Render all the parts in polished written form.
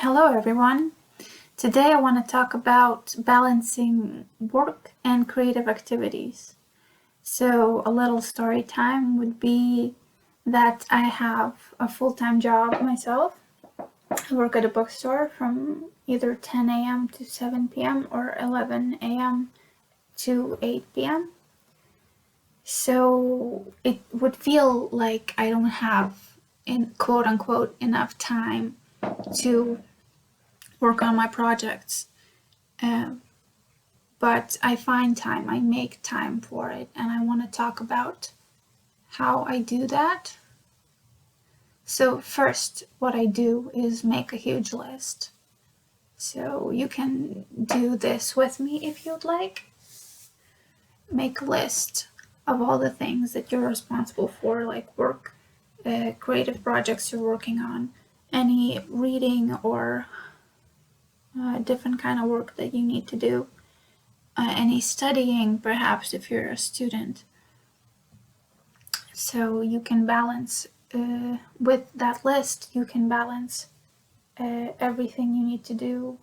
Hello everyone. Today I want to talk about balancing work and creative activities. So a little story time would be that I have a full-time job myself. I work at a bookstore from either 10 a.m. to 7 p.m. or 11 a.m. to 8 p.m. So it would feel like I don't have, in quote unquote, enough time to work on my projects. Um, but I find time, I make time for it, and I want to talk about how I do that. So, first, what I do is make a huge list. So, you can do this with me if you'd like. Make a list of all the things that you're responsible for, like work, creative projects you're working on, any reading or different kind of work that you need to do, any studying, perhaps if you're a student. So you can balance with that list, you can balance everything you need to do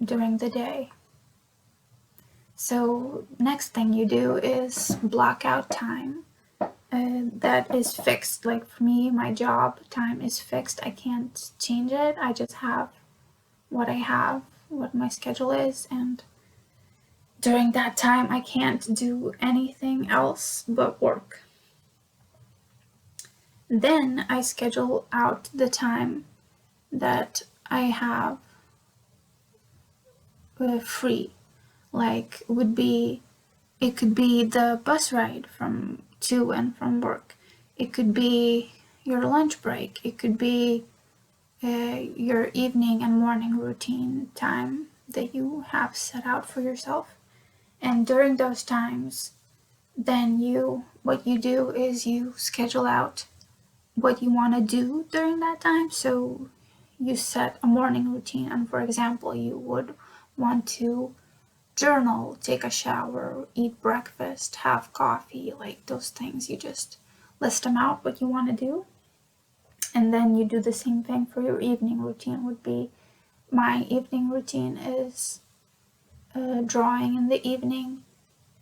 during the day. So next thing you do is block out time. That is fixed. Like for me, my job time is fixed. I can't change it. I just have what I have, what my schedule is, and during that time I can't do anything else but work. Then I schedule out the time that I have free. Like it could be the bus ride from to and from work. It could be your lunch break. It could be your evening and morning routine time that you have set out for yourself. And during those times, then what you do is you schedule out what you want to do during that time. So you set a morning routine, and for example, you would want to journal, take a shower, eat breakfast, have coffee, like those things. You just list them out what you want to do. And then you do the same thing for your evening routine. Would be my evening routine is drawing in the evening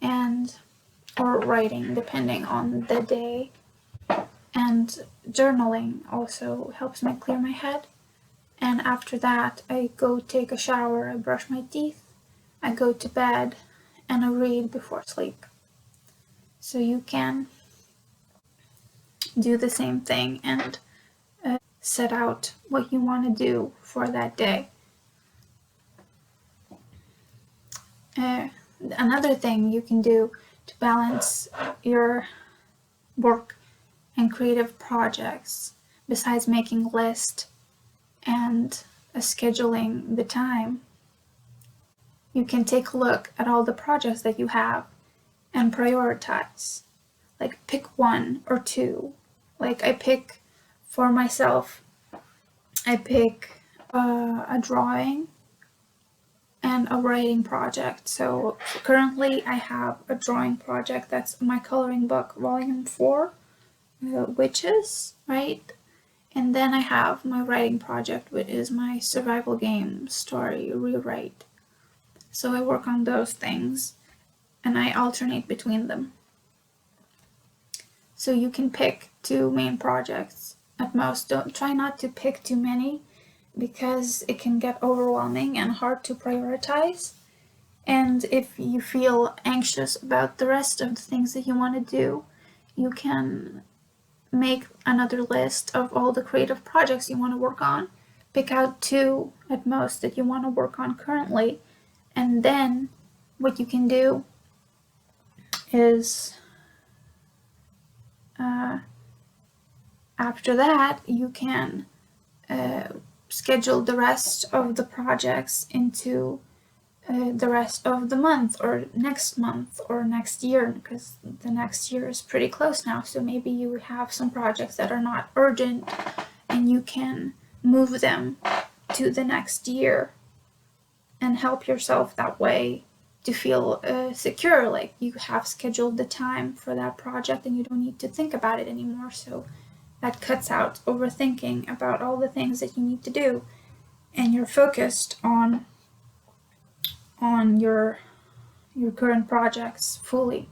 and or writing depending on the day. And journaling also helps me clear my head. And after that, I go take a shower, I brush my teeth, I go to bed, and I read before sleep. So you can do the same thing and set out what you want to do for that day. Another thing you can do to balance your work and creative projects, besides making a list and scheduling the time, you can take a look at all the projects that you have and prioritize. Like pick one or two. Like I pick for myself, I pick a drawing and a writing project. So currently I have a drawing project that's my coloring book, volume 4, Witches, right? And then I have my writing project, which is my survival game story rewrite. So I work on those things and I alternate between them. So you can pick 2 main projects at most. Don't try not to pick too many because it can get overwhelming and hard to prioritize. And if you feel anxious about the rest of the things that you want to do, you can make another list of all the creative projects you want to work on. Pick out 2 at most that you want to work on currently, and then what you can do is after that you can schedule the rest of the projects into the rest of the month or next year, because the next year is pretty close now. So maybe you have some projects that are not urgent and you can move them to the next year and help yourself that way to feel secure, like you have scheduled the time for that project and you don't need to think about it anymore. So that cuts out overthinking about all the things that you need to do, and you're focused on your current projects fully.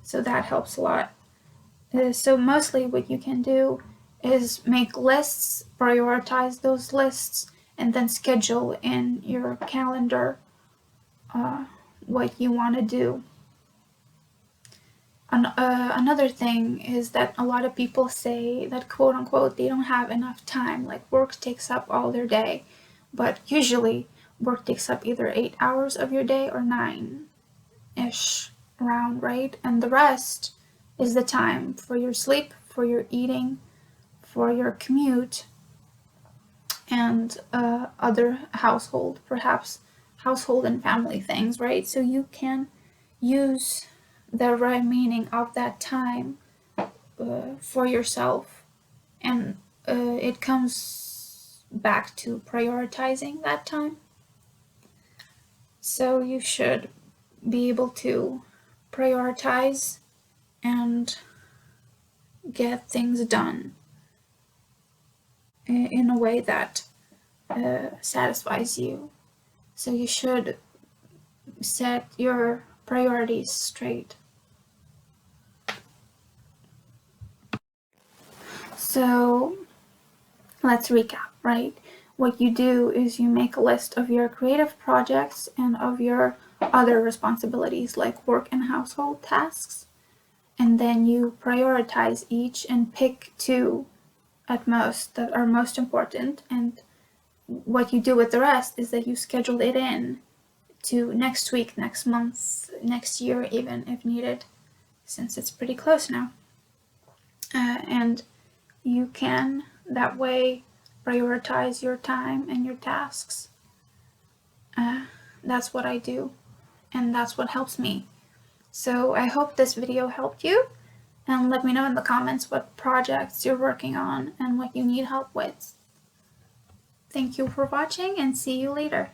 So that helps a lot. So mostly what you can do is make lists, prioritize those lists, and then schedule in your calendar what you want to do. Another thing is that a lot of people say that, quote unquote, they don't have enough time, like work takes up all their day. But usually work takes up either 8 hours of your day or 9-ish around, right? And the rest is the time for your sleep, for your eating, for your commute, and other household and family things, right? So you can use the remaining of that time for yourself, and it comes back to prioritizing that time. So you should be able to prioritize and get things done in a way that satisfies you. So you should set your priorities straight. So let's recap, right? What you do is you make a list of your creative projects and of your other responsibilities like work and household tasks. And then you prioritize each and pick 2 at most that are most important. And what you do with the rest is that you schedule it in to next week, next month, next year, even if needed, since it's pretty close now. And you can that way prioritize your time and your tasks. That's what I do, and that's what helps me. So I hope this video helped you, and let me know in the comments what projects you're working on and what you need help with. Thank you for watching, and see you later.